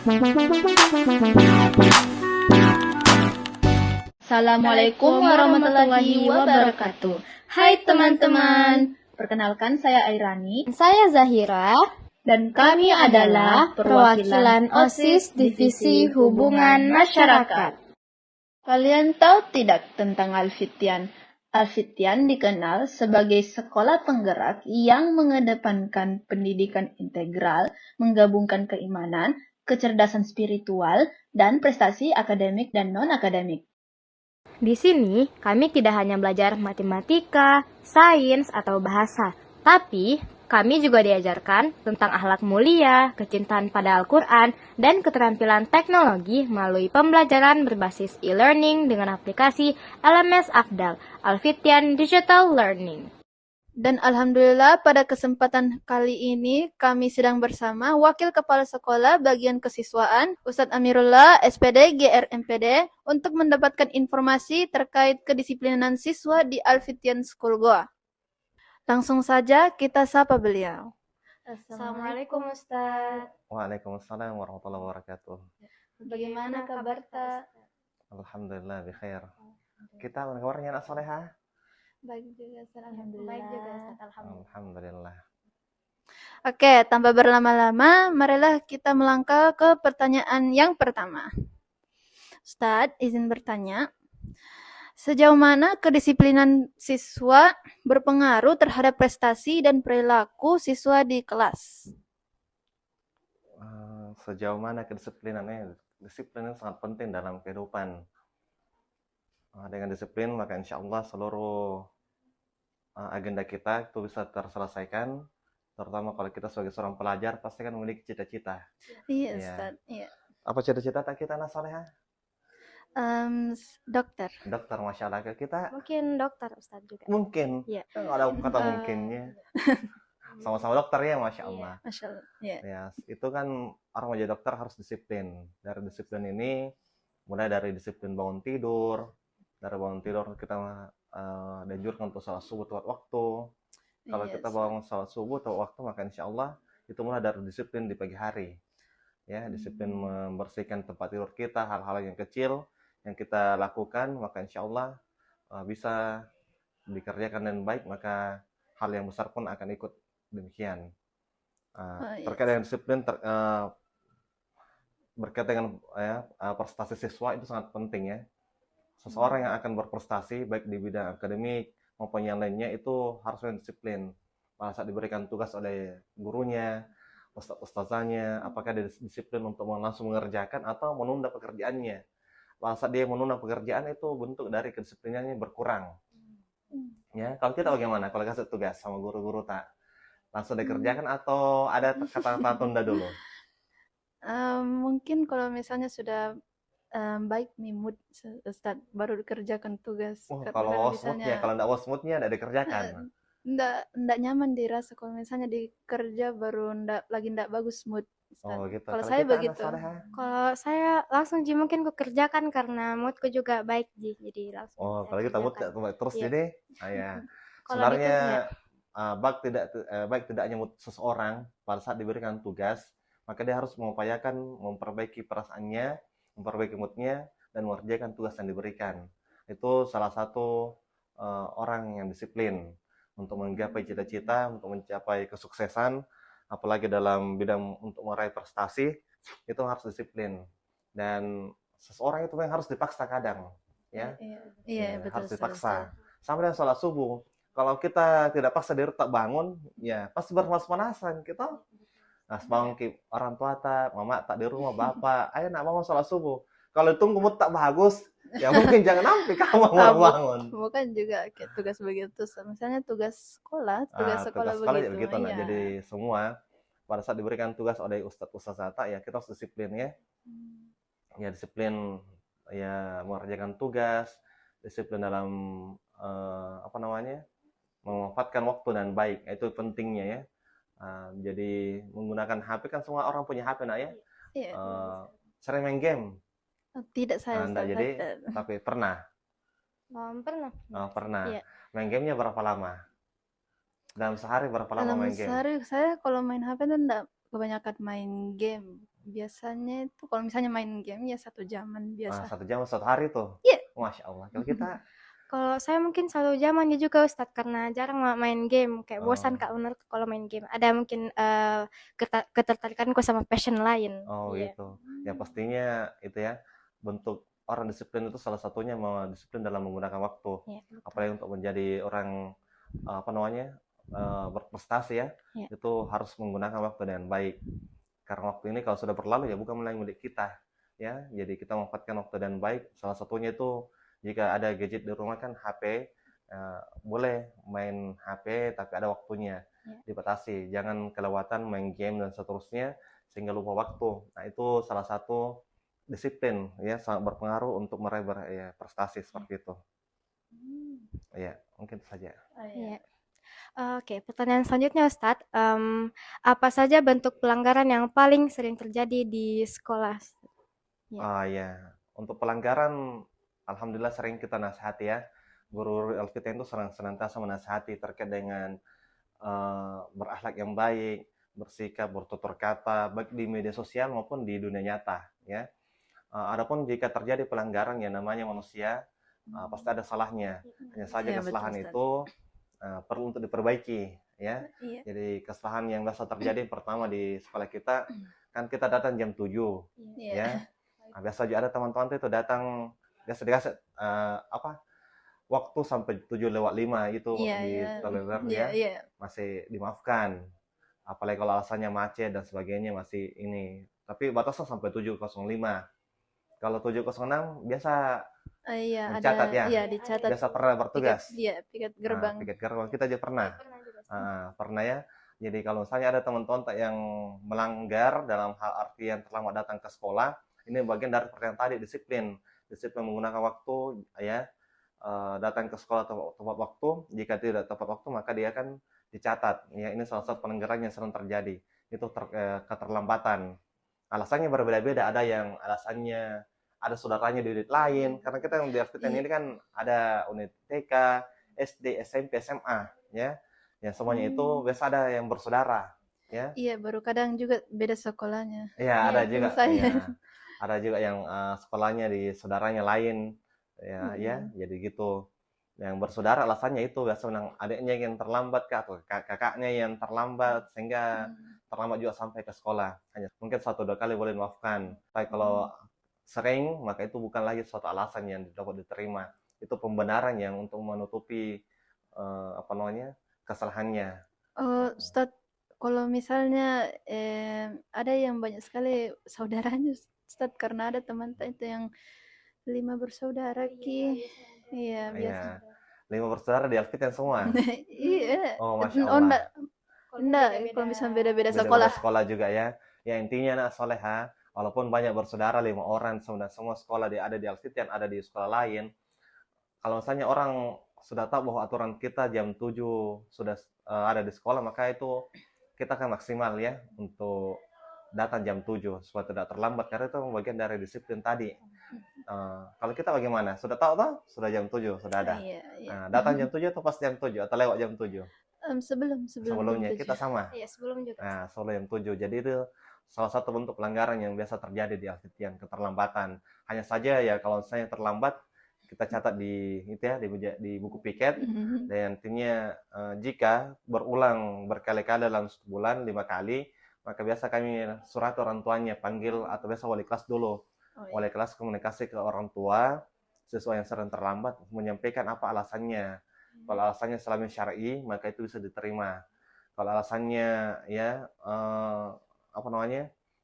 Assalamualaikum warahmatullahi wabarakatuh. Hai teman-teman, perkenalkan saya Airani. Saya Zahira. Dan kami adalah perwakilan OSIS Divisi Hubungan Masyarakat. Kalian tahu tidak tentang Alfitian? Alfitian dikenal sebagai sekolah penggerak yang mengedepankan pendidikan integral, menggabungkan keimanan, kecerdasan spiritual, dan prestasi akademik dan non-akademik. Di sini, kami tidak hanya belajar matematika, sains, atau bahasa, tapi kami juga diajarkan tentang akhlak mulia, kecintaan pada Al-Quran, dan keterampilan teknologi melalui pembelajaran berbasis e-learning dengan aplikasi LMS Afdal, Alfitian Digital Learning. Dan alhamdulillah pada kesempatan kali ini kami sedang bersama Wakil Kepala Sekolah Bagian Kesiswaan Ustadz Amirullah SPD GRMPD untuk mendapatkan informasi terkait kedisiplinan siswa di Alfitian School Goa. Langsung saja kita sapa beliau. Assalamualaikum Ustaz. Waalaikumsalam warahmatullahi wabarakatuh. Bagaimana kabar Ta? Alhamdulillah bikhair. Kita mana kabarnya anak soleha? Baik juga, Alhamdulillah. Alhamdulillah. Oke, tanpa berlama-lama, marilah kita melangkah ke pertanyaan yang pertama. Ustadz, izin bertanya. Sejauh mana kedisiplinan siswa berpengaruh terhadap prestasi dan perilaku siswa di kelas? Sejauh mana kedisiplinannya? Disiplin sangat penting dalam kehidupan. Dengan disiplin maka insya Allah seluruh agenda kita itu bisa terselesaikan. Terutama kalau kita sebagai seorang pelajar pasti kan memiliki cita-cita. Iya, Ustadz. Iya. Apa cita-cita kita anak soleha? Dokter. Dokter, masya Allah. Kita mungkin dokter Ustadz juga. mungkin. Iya. Nggak ada kata mungkinnya. Sama-sama dokter ya, masya Allah. Masya Allah. Iya. Ya, itu kan orang menjadi dokter harus disiplin. Dari disiplin ini, mulai dari disiplin bangun tidur. Dari bangun tidur kita dianjurkan untuk salat subuh tepat waktu. Kalau kita bangun salat subuh tepat waktu, maka insya Allah itu mulai dari disiplin di pagi hari. Ya, disiplin membersihkan tempat tidur kita, hal-hal yang kecil yang kita lakukan, maka insya Allah bisa dikerjakan dengan baik, maka hal yang besar pun akan ikut demikian. Terkait dengan disiplin berkaitan dengan prestasi siswa itu sangat penting ya. Seseorang yang akan berprestasi baik di bidang akademik maupun yang lainnya itu harus disiplin. Pada saat diberikan tugas oleh gurunya, ustazahnya, apakah dia disiplin untuk langsung mengerjakan atau menunda pekerjaannya. Pada saat dia menunda pekerjaan itu bentuk dari kedisiplinannya berkurang. Ya, kalau kita bagaimana? Kalau kasih tugas sama guru-guru tak langsung dikerjakan atau ada kata-kata tunda dulu? Mungkin kalau misalnya sudah baik nih mood Ustaz baru dikerjakan tugas. Kalau was moodnya, kalau enggak was moodnya enggak dikerjakan. Enggak nyaman dirasa kalau misalnya dikerja baru lagi enggak bagus mood. Gitu. Kalau saya begitu. Kalau saya langsung mungkin ku kerjakan karena moodku juga baik jadi langsung. Kalau kita mood terus jadi, ya. Kalau Sebenarnya baik tidaknya mood seseorang pada saat diberikan tugas, maka dia harus mengupayakan memperbaiki perasaannya, memperbaiki moodnya, dan mengerjakan tugas yang diberikan. Itu salah satu orang yang disiplin untuk menggapai cita-cita, untuk mencapai kesuksesan, apalagi dalam bidang untuk meraih prestasi, itu harus disiplin. Dan seseorang itu yang harus dipaksa kadang, ya. Iya, betul. Harus dipaksa. Sama dengan sholat subuh. Kalau kita tidak paksa diri tak bangun, ya pasti berpanas-panasan kita. Nah, bangun orang tua tak, mama tak di rumah, bapak, ayo nak mama sholat subuh. Kalau tunggu mood tak bagus, ya mungkin jangan sampai kamu mau bangun. Bukan juga kayak tugas begitu, misalnya tugas sekolah begitu. Nah, jadi semua pada saat diberikan tugas oleh ustazah ya kita harus disiplin ya. Ya disiplin ya mengerjakan tugas, disiplin dalam memanfaatkan waktu dan baik, itu pentingnya ya. Jadi menggunakan HP kan semua orang punya HP nak ya. Sering main game. Tidak saya. Jadi tapi pernah. Pernah. Pernah. Iya. Main gamenya berapa lama? Dalam sehari berapa lama main game? Dalam sehari saya kalau main HP itu kebanyakan main game. Biasanya itu kalau misalnya main game ya 1 jaman biasa. 1 jam 1 hari tuh. Iya. Masya Allah. Kalau kita Kalau saya mungkin 1 jaman ya juga Ustadz, karena jarang main game, kayak bosan Oh. Kak menurut kalau main game. Ada mungkin ketertarikanku sama passion lain. Iya. gitu. Ya pastinya itu ya, bentuk orang disiplin itu salah satunya disiplin dalam menggunakan waktu. Iya, betul. Apalagi untuk menjadi orang berprestasi ya, Iya. itu harus menggunakan waktu dengan baik. Karena waktu ini kalau sudah berlalu ya bukan lagi milik kita ya. Jadi kita memanfaatkan waktu dengan baik. Salah satunya itu jika ada gadget di rumah kan HP, boleh main HP tapi ada waktunya, dibatasi. Jangan kelewatan main game dan seterusnya sehingga lupa waktu. Nah itu salah satu disiplin ya, sangat berpengaruh untuk meraih prestasi seperti itu. Ya mungkin itu saja. Iya. Oke, pertanyaan selanjutnya Ustadz, apa saja bentuk pelanggaran yang paling sering terjadi di sekolah? Ya, untuk pelanggaran alhamdulillah sering kita nasihati ya. Guru Alfityan itu senantiasa menasihati terkait dengan berakhlak yang baik, bersikap, bertutur kata, baik di media sosial maupun di dunia nyata ya. Adapun jika terjadi pelanggaran yang namanya manusia, pasti ada salahnya. Hanya saja Iya, kesalahan betul, itu perlu untuk diperbaiki ya. Iya. Jadi kesalahan yang biasa terjadi pertama di sekolah kita kan kita datang jam 7 Iya. ya. Nah, biasa juga ada teman-teman itu datang biasa dikasih waktu sampai 7:05 itu ditolerir ya. Iya. Masih dimaafkan. Apalagi kalau alasannya macet dan sebagainya masih ini. Tapi batasnya sampai 7:05. Kalau 7:06 biasa Iya, mencatat ada. ya. Iya, dicatat. Biasa pernah bertugas. Piket gerbang. Piket gerbang kita aja pernah. Pernah ya. Jadi kalau misalnya ada teman-teman yang melanggar dalam hal artian terlambat datang ke sekolah, ini bagian dari pertanyaan tadi, disiplin menggunakan waktu ya, datang ke sekolah tepat waktu. Jika tidak tepat waktu maka dia akan dicatat ya. Ini salah satu pelanggaran yang sering terjadi, itu keterlambatan. Alasannya berbeda-beda, ada yang alasannya ada saudaranya di unit lain, karena kita yang di Alfityan ini kan ada unit TK, SD, SMP, SMA ya. Ya semuanya itu biasa ada yang bersaudara ya. Iya, baru kadang juga beda sekolahnya. Iya, ada juga. saya. Ya. Ada juga yang sekolahnya di saudaranya lain ya, jadi gitu. Yang bersaudara alasannya itu biasa adiknya yang terlambat atau kakaknya yang terlambat sehingga terlambat juga sampai ke sekolah. Hanya mungkin 1-2 kali boleh maafkan. Tapi kalau sering maka itu bukan lagi suatu alasan yang dapat diterima. Itu pembenaran yang untuk menutupi kesalahannya. Ustadz, kalau misalnya ada yang banyak sekali saudaranya, Ustadz, karena ada teman itu yang 5 bersaudara ki. Iya, biasa. 5 bersaudara di Alfityan semua. Iya. Oh, Masya Allah. Enggak, kalau misalnya beda-beda sekolah. Sekolah juga ya. Ya intinya nak soleha, walaupun banyak bersaudara 5 orang, semua sekolah ada di Alfityan, ada di sekolah lain. Kalau misalnya orang sudah tahu bahwa aturan kita jam 7 sudah ada di sekolah, maka itu kita akan maksimal ya untuk datang jam 7 supaya tidak terlambat, karena itu bagian dari disiplin tadi. Kalau kita bagaimana? Sudah tahu toh? Sudah jam 7 sudah ada. Iya. Datang jam 7 atau pas jam 7 atau lewat jam 7? Sebelumnya Sebelumnya kita sama. Iya, sebelum juga. Nah, sebelum jam 7. Jadi itu salah satu bentuk pelanggaran yang biasa terjadi di Alfityan, keterlambatan. Hanya saja ya kalau misalnya terlambat kita catat di buku piket, dan intinya jika berulang berkali-kali dalam 1 bulan 5 kali, maka biasa kami surat orang tuanya, panggil atau biasa wali kelas dulu. Wali kelas komunikasi ke orang tua siswa yang sering terlambat, menyampaikan apa alasannya. Kalau alasannya selama syar'i maka itu bisa diterima. Kalau alasannya ya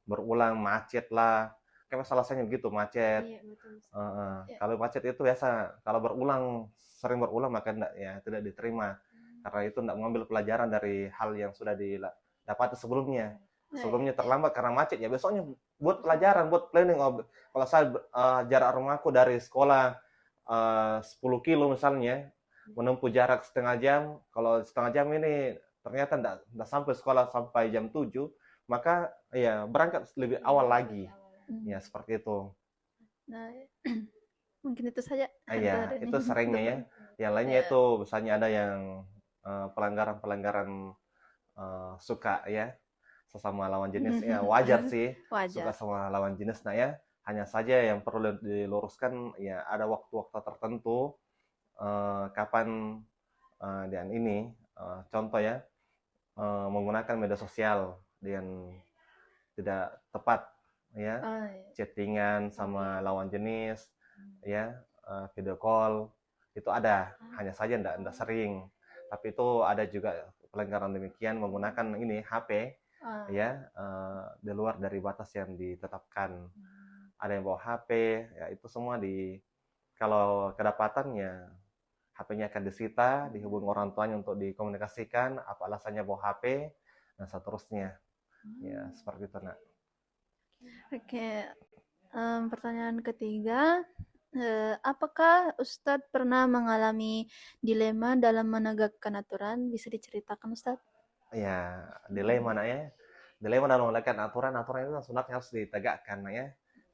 berulang macet lah, kan alasannya begitu, macet. Iya, betul. Kalau macet itu biasa, kalau sering berulang maka tidak diterima, karena itu tidak mengambil pelajaran dari hal yang sudah didapati sebelumnya. Sebelumnya terlambat karena macet, ya besoknya buat pelajaran, buat planning. Kalau saya jarak rumahku dari sekolah 10 kilo misalnya, menempuh jarak setengah jam, kalau setengah jam ini ternyata tidak sampai sekolah sampai jam 7, maka ya berangkat lebih awal lagi. Ya seperti itu. Nah, mungkin itu saja. Iya, itu seringnya ya. Yang lainnya itu misalnya ada yang pelanggaran suka ya. sesama lawan jenis ya wajar sih suka Wajar. sama lawan jenis. Nah ya, hanya saja yang perlu diluruskan ya ada waktu-waktu tertentu kapan dan ini contoh ya menggunakan media sosial dengan tidak tepat ya, chattingan sama lawan jenis ya, video call itu ada, hanya saja enggak sering. Tapi itu ada juga pelanggaran demikian menggunakan ini HP ya di luar dari batas yang ditetapkan. Ada yang bawa HP ya, itu semua kalau kedapatannya HP-nya akan disita, dihubungi orang tuanya untuk dikomunikasikan apa alasannya bawa HP dan seterusnya. Ya, seperti itu, Nak. Oke, pertanyaan ketiga, apakah Ustadz pernah mengalami dilema dalam menegakkan aturan? Bisa diceritakan, Ustadz? Ya, dilema, Nak ya. Dilema dalam menegakkan aturan itu sunatnya harus ditegakkan, Nak ya.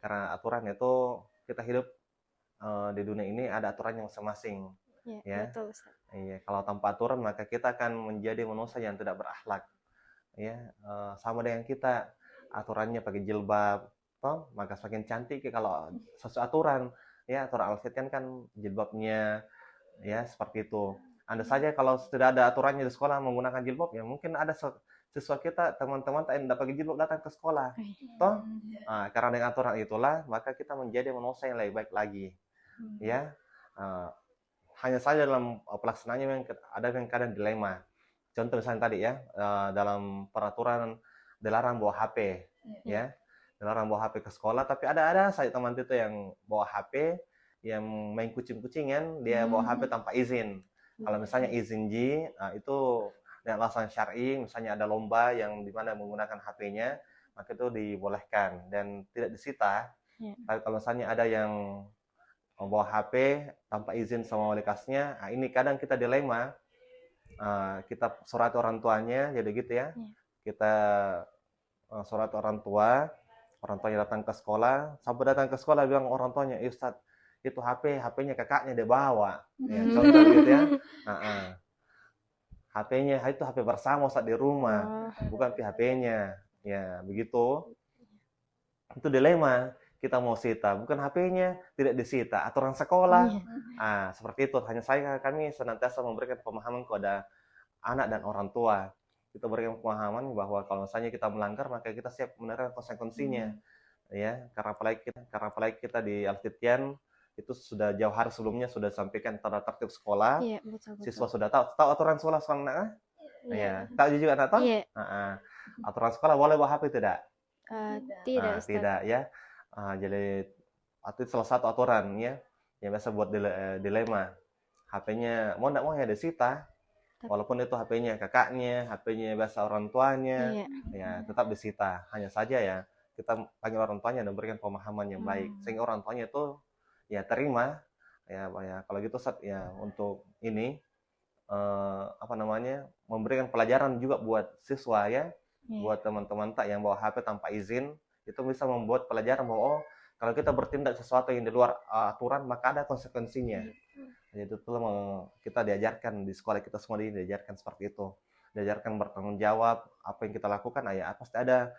Karena aturan itu kita hidup di dunia ini ada aturannya masing-masing. Ya, betul Ustaz. Iya, kalau tanpa aturan maka kita akan menjadi manusia yang tidak berakhlak. Ya, sama dengan kita aturannya pakai jilbab, toh maka semakin cantik kalau sesuai aturan. Ya, aturan Al-Fityan kan jilbabnya ya seperti itu. Anda saja kalau tidak ada aturannya di sekolah menggunakan jilbab ya mungkin ada siswa kita teman-teman tak tidak pakai jilbab datang ke sekolah. Toh, karena dengan aturan itulah maka kita menjadi manusia yang lebih baik lagi. Ya, hanya saja dalam pelaksanaannya yang ada yang kadang dilema. Contoh misalnya tadi ya, dalam peraturan dilarang bawa HP, ya, dilarang bawa HP ke sekolah. Tapi ada saya teman itu yang bawa HP, yang main kucing-kucingan, dia bawa HP tanpa izin. Kalau misalnya izin Ji, itu dengan alasan syar'i, misalnya ada lomba yang dimana menggunakan HP-nya, maka itu dibolehkan dan tidak disita. Tapi kalau misalnya ada yang bawa HP tanpa izin sama wali kelasnya, ini kadang kita dilema. Kita surat orang tuanya, jadi gitu ya. Kita surat orang tuanya datang ke sekolah, sampai datang ke sekolah bilang orang tuanya, Ustadz, itu HP-nya kakaknya dia bawa. Ya, contoh gitu ya. HP-nya itu HP bersama Ustadz di rumah, bukan HP-nya. Ya, begitu. Itu dilema. Kita mau sita, bukan HP-nya, tidak disita, aturan sekolah. Seperti itu. Hanya kami senantiasa memberikan pemahaman kepada anak dan orang tua. Kita berikan pemahaman bahwa kalau misalnya kita melanggar, maka kita siap menerima konsekuensinya. Ya, karena apalagi kita di Al-Fityan itu sudah jauh hari sebelumnya sudah sampaikan tata tertib sekolah. Betul. Siswa sudah tahu aturan sekolah anak. Ya, tahu juga anak tahu? Aturan sekolah boleh bawa HP tidak? Tidak, tidak ya. Jadi itu salah satu aturan ya yang biasa buat dilema. HP-nya mau enggak mau ya disita. Walaupun itu HP-nya kakaknya, HP-nya biasa orang tuanya, ya tetap disita. Hanya saja ya kita panggil orang tuanya dan berikan pemahaman yang baik sehingga orang tuanya itu ya terima ya kalau gitu ya untuk ini memberikan pelajaran juga buat siswa ya, buat teman-teman yang bawa HP tanpa izin. Itu bisa membuat pelajaran bahwa kalau kita bertindak sesuatu yang di luar aturan maka ada konsekuensinya. Jadi itu kita diajarkan di sekolah kita semua diajarkan seperti itu. Diajarkan bertanggung jawab apa yang kita lakukan ya pasti ada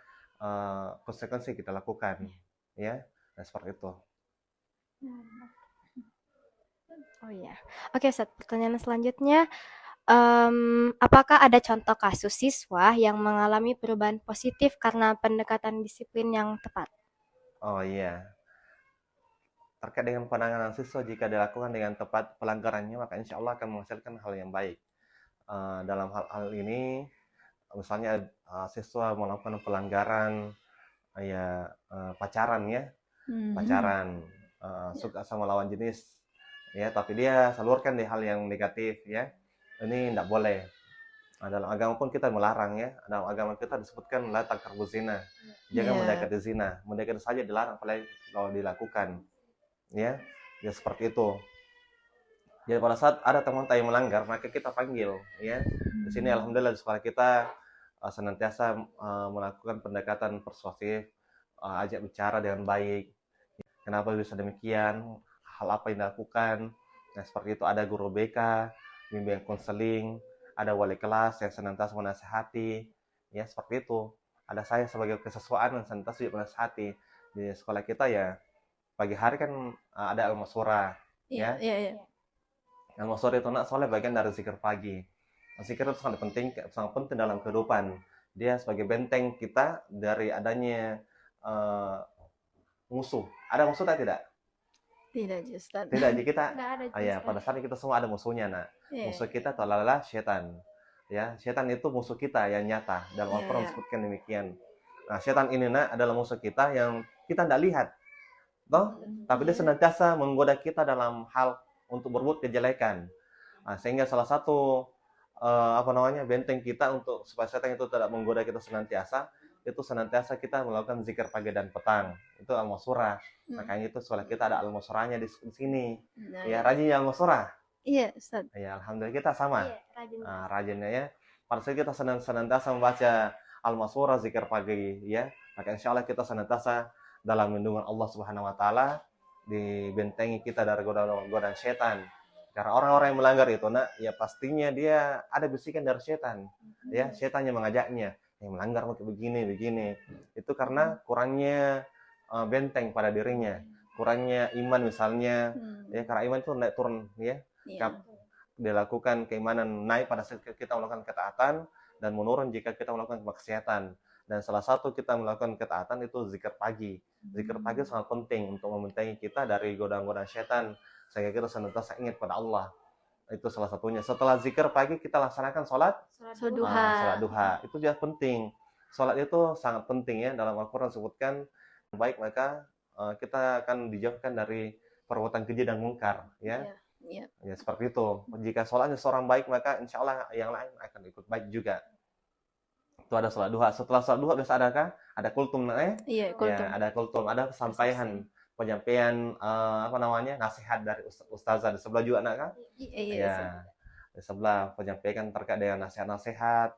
konsekuensi kita lakukan. Ya, nah, seperti itu. Oh iya. Oke, pertanyaan selanjutnya. Apakah ada contoh kasus siswa yang mengalami perubahan positif karena pendekatan disiplin yang tepat? Oh iya. Terkait dengan penanganan siswa jika dilakukan dengan tepat pelanggarannya, maka insya Allah akan menghasilkan hal yang baik. Dalam hal ini, misalnya siswa melakukan pelanggaran pacaran ya, suka sama lawan jenis, ya, tapi dia salurkan di hal yang negatif ya. Ini tidak boleh. Dalam agama pun kita melarang ya. Dalam agama kita disebutkan la taqrabu zina. Jangan mendekati zina. Mendekati saja dilarang apalagi kalau dilakukan. Ya seperti itu. Jadi pada saat ada teman yang melanggar, maka kita panggil ya. Di sini alhamdulillah di sekolah kita senantiasa melakukan pendekatan persuasif, ajak bicara dengan baik. Kenapa bisa demikian? Hal apa yang dilakukan? Nah, seperti itu ada guru BK, bimbingan konseling, ada wali kelas yang senantiasa menasihati, ya seperti itu. ada saya sebagai kesiswaan yang senantiasa juga menasihati di sekolah kita ya. Pagi hari kan ada al-masyurah Iya, ya. iya, iya. Al-masyurah itu soalnya bagian dari zikir pagi. Zikir itu sangat penting dalam kehidupan. Dia sebagai benteng kita dari adanya musuh. Ada musuh tak tidak? Tidak, Ustaz. Tidak, di kita Nggak ada ya, pada saat kita semua ada musuhnya, nak. Iya. Musuh kita adalah setan. Ya, setan itu musuh kita yang nyata. Dalam Iya, Al-Quran iya. disebutkan demikian. Nah, setan ini, nak, adalah musuh kita yang kita tidak lihat. Toh? Tapi dia senantiasa menggoda kita dalam hal untuk berbuat kejelekan. Nah, sehingga salah satu benteng kita untuk supaya setan itu tidak menggoda kita senantiasa, itu senantiasa kita melakukan zikir pagi dan petang. Itu al-masyurah. Makanya itu sekolah kita ada al-masyurahnya di sini. Nah, Ya, rajin ya al-masyurah. iya, Ustaz. Ya, alhamdulillah kita sama. Iya, rajin. Rajinnya ya. Pada saat kita senantiasa membaca al-masyurah zikir pagi ya, maka insya Allah kita senantiasa dalam lindungan Allah Subhanahu wa taala, dibentengi kita dari godaan setan. Karena orang-orang yang melanggar itu, nak, ya pastinya dia ada bisikan dari setan. Ya, setan yang mengajaknya, yang melanggar begini. Itu karena kurangnya benteng pada dirinya, kurangnya iman misalnya. Ya, karena iman itu naik turun ya. Iya. Dilakukan keimanan naik pada saat kita melakukan ketaatan dan menurun jika kita melakukan kemaksiatan. Dan salah satu kita melakukan ketaatan itu zikir pagi. Zikir pagi sangat penting untuk membentengi kita dari godaan-godaan setan sehingga kita senantiasa ingat pada Allah. Itu salah satunya. Setelah zikir pagi kita laksanakan sholat Duha. sholat duha. Itu juga penting. Sholat itu sangat penting ya. Dalam Al-Quran disebutkan baik maka kita akan dijauhkan dari perbuatan keji dan mungkar ya. Iya. Ya seperti itu. Jika sholatnya seorang baik maka insya Allah yang lain akan ikut baik juga. Itu ada sholat duha. Setelah sholat duha biasa adakah? Ada kultum ya? Iya, kultum. Ya, ada kultum, ada sampaian penyampaian nasihat dari ustazah di sebelah juga, nak kan? Iya, Ya, di sebelah penyampaian terkait dengan nasihat-nasihat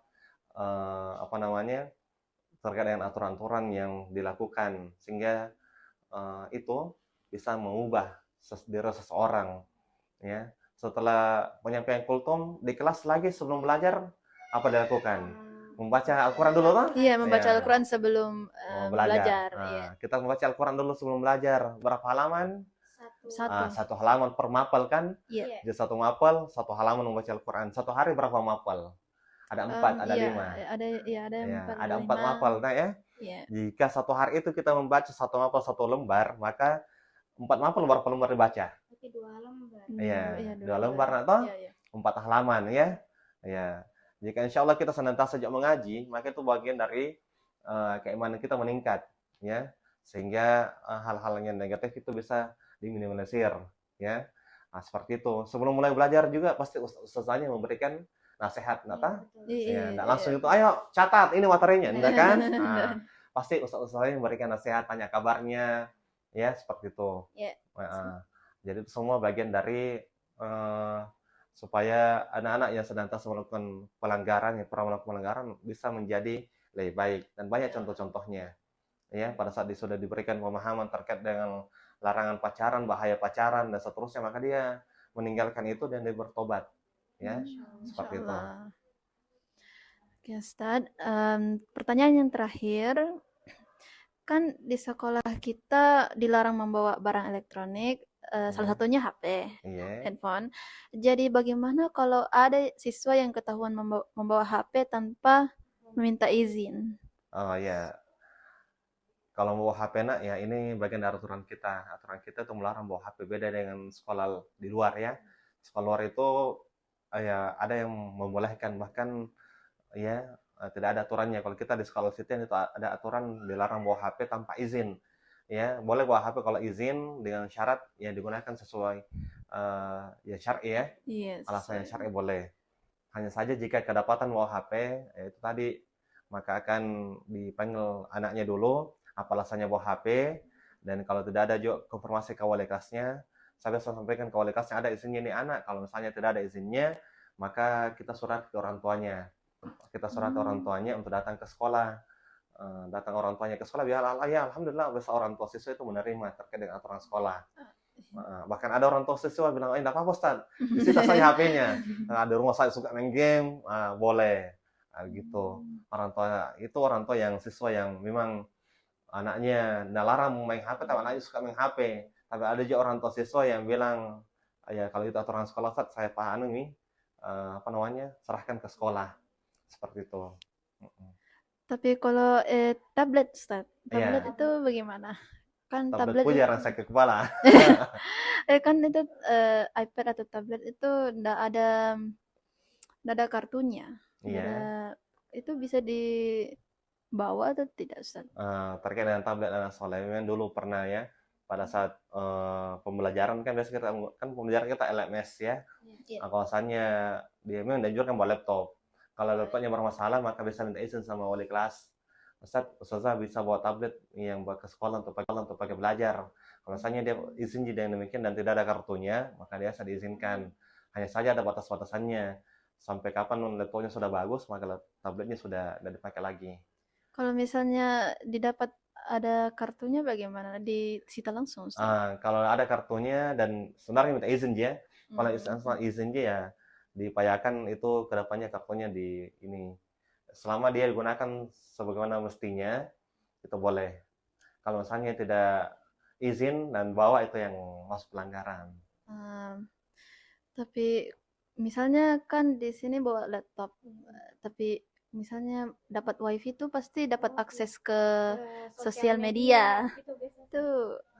terkait dengan aturan-aturan yang dilakukan sehingga itu bisa mengubah diri seseorang ya. Setelah penyampaian kultum di kelas lagi sebelum belajar apa dilakukan? Membaca Al-Quran dulu kan? Iya, membaca Ya. Al-Quran sebelum belajar. Nah, Iya. kita membaca Al-Quran dulu sebelum belajar. Berapa halaman? Satu. Satu halaman per mapel kan? Iya. Jadi satu mapel, satu halaman membaca Al-Quran. Satu hari berapa mapel? Ada 4, ada Iya, 5. ada Ya, 4, ada 4 mapel, nah ya. Iya. Jika satu hari itu kita membaca satu mapel satu lembar, maka 4 mapel berapa lembar dibaca? Berarti 2 lembar. Iya, 2 lembar. lembar, nak toh? Iya. 4 halaman ya. Ya. Jika insya Allah kita senantiasa sejak mengaji, maka itu bagian dari keimanan kita meningkat, ya, sehingga hal-hal yang negatif itu bisa diminimalisir, ya. Nah, seperti itu. Sebelum mulai belajar juga pasti ustazahnya memberikan nasihat, nata, ya, Iya. nggak langsung itu, ayo catat ini materinya, enggak kan? Nah, pasti ustazahnya memberikan nasihat, tanya kabarnya, ya, seperti itu. Iya. Jadi itu semua bagian dari supaya anak-anak yang senantiasa melakukan pelanggaran, yang pernah melakukan pelanggaran bisa menjadi lebih baik. Dan banyak contoh-contohnya. Ya, pada saat dia sudah diberikan pemahaman terkait dengan larangan pacaran, bahaya pacaran dan seterusnya, maka dia meninggalkan itu dan dia bertobat. Ya, seperti itu. Oke, Ustaz. Pertanyaan yang terakhir, kan di sekolah kita dilarang membawa barang elektronik, salah satunya HP, Iya. handphone. Jadi bagaimana kalau ada siswa yang ketahuan membawa HP tanpa meminta izin? Oh ya, kalau membawa HP, nak, ya ini bagian dari aturan kita. Aturan kita itu melarang bawa HP, beda dengan sekolah di luar ya. Sekolah luar itu ya ada yang membolehkan, bahkan ya tidak ada aturannya. Kalau kita di sekolah Sitian itu ada aturan dilarang bawa HP tanpa izin. Ya, boleh bawa HP kalau izin dengan syarat ya digunakan sesuai ya syar'i ya. Yes. Alasan yang syar'i boleh. Hanya saja jika kedapatan bawa HP, ya itu tadi, maka akan dipanggil anaknya dulu, apa alasannya bawa HP, dan kalau tidak ada juga konfirmasi ke wali kelasnya. Saya bisa sampaikan ke wali kelasnya ada izinnya nih anak. Kalau misalnya tidak ada izinnya, maka kita surat ke orang tuanya. Kita surat ke orang tuanya untuk datang ke sekolah. Datang orang tuanya ke sekolah, ya alhamdulillah bisa orang tua siswa itu menerima terkait dengan aturan sekolah. Bahkan ada orang tua siswa bilang, enggak apa-apa Ustaz, disita saja HP-nya. Ada rumah saya suka main game, boleh. gitu. Orang tua yang siswa yang memang anaknya larang main HP, tapi anaknya suka main HP. Tapi ada juga orang tua siswa yang bilang, ya kalau itu aturan sekolah, Ustaz, saya paham nih, serahkan ke sekolah. Seperti itu. Tapi kalau tablet, Ustaz, tablet Iya, itu bagaimana? Kan tablet tablet pun itu, jarang sakit kepala. kan itu iPad atau tablet itu nggak ada kartunya, nggak ada, Iya. itu bisa dibawa atau tidak, Ustaz? Terkait dengan tablet dan soalnya memang dulu pernah ya pada saat pembelajaran kan biasanya kita kan pembelajaran kita LMS ya. Iya. Nah, kalau misalnya dia memang dianjurkan bawa laptop. Kalau laptopnya bermasalah maka bisa minta izin sama wali kelas. Ustazah bisa bawa tablet yang buat ke sekolah untuk pakai belajar. Kalau misalnya dia izin jadi yang demikian dan tidak ada kartunya, maka dia bisa diizinkan. Hanya saja ada batas-batasannya. Sampai kapan laptopnya sudah bagus, maka tabletnya sudah tidak dipakai lagi. Kalau misalnya didapat ada kartunya bagaimana? Disita langsung, Ustaz? Kalau ada kartunya dan sebenarnya minta izin ya. Kalau izin ya diupayakan itu kedepannya kartunya di ini selama dia digunakan sebagaimana mestinya itu boleh. Kalau misalnya tidak izin dan bawa itu yang masuk pelanggaran. Tapi misalnya kan di sini bawa laptop, tapi misalnya dapat wifi tuh pasti dapat akses ke sosial media. Itu biasanya. Itu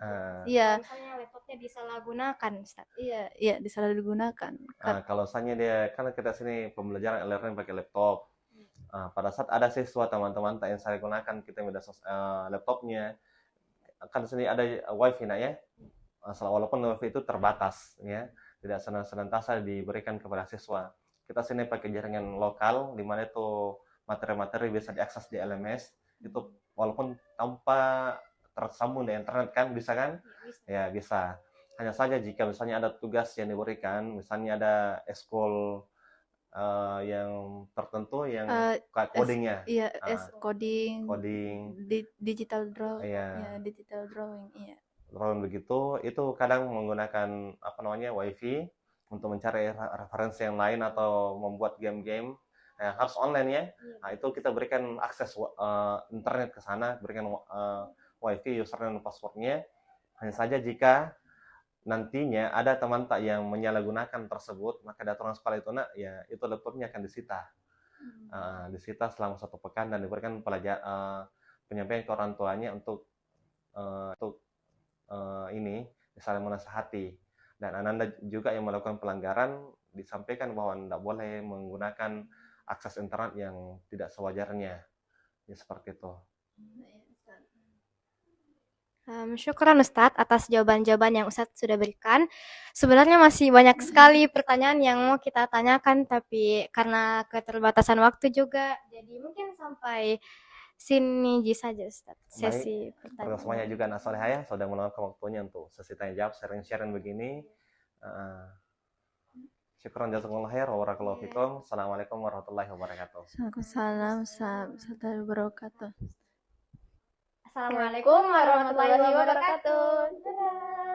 Nah, iya, Misalnya laptopnya disalahgunakan, Ustaz. iya disalahgunakan. kalau misalnya dia kan kita sini pembelajaran e-learning pakai laptop. Pada saat ada siswa teman-teman tak yang saya gunakan kita laptopnya kan sini ada wifi nak ya. Walaupun wifi itu terbatas ya, tidak senantiasa diberikan kepada siswa. Kita sini pakai jaringan lokal di mana itu materi-materi bisa diakses di LMS itu walaupun tanpa tersambung di internet kan bisa kan? Ya bisa. Hanya saja jika misalnya ada tugas yang diberikan, misalnya ada ekskul yang tertentu yang kayak codingnya, Iya, coding, coding, digital draw, ya ya digital drawing, iya. drone begitu, itu kadang menggunakan wifi untuk mencari referensi yang lain atau membuat game-game harus online ya. Nah, itu kita berikan akses internet ke sana, berikan wifi username dan passwordnya. Hanya saja jika nantinya ada teman tak yang menyalahgunakan tersebut, maka di aturan sekolah itu ya itu laptopnya akan disita. Disita selama 1 pekan dan diberikan penyampaian ke orang tuanya untuk ini misalnya menasihati. Dan Ananda juga yang melakukan pelanggaran disampaikan bahwa tidak boleh menggunakan akses internet yang tidak sewajarnya. Ya seperti itu. Syukran Ustadz atas jawaban-jawaban yang Ustadz sudah berikan. Sebenarnya masih banyak sekali pertanyaan yang mau kita tanyakan, tapi karena keterbatasan waktu juga, jadi mungkin sampai sini saja Ustadz sesi Terima pertanyaan. semuanya juga anak soleh ya, sudah meluangkan waktunya untuk sesi tanya jawab, sharing-sharing begini. Syukran jazakumullah khair wa barakallahu fikum. Assalamualaikum warahmatullahi wabarakatuh. Waalaikumsalam warahmatullahi wabarakatuh. Assalamualaikum warahmatullahi wabarakatuh. Dadah.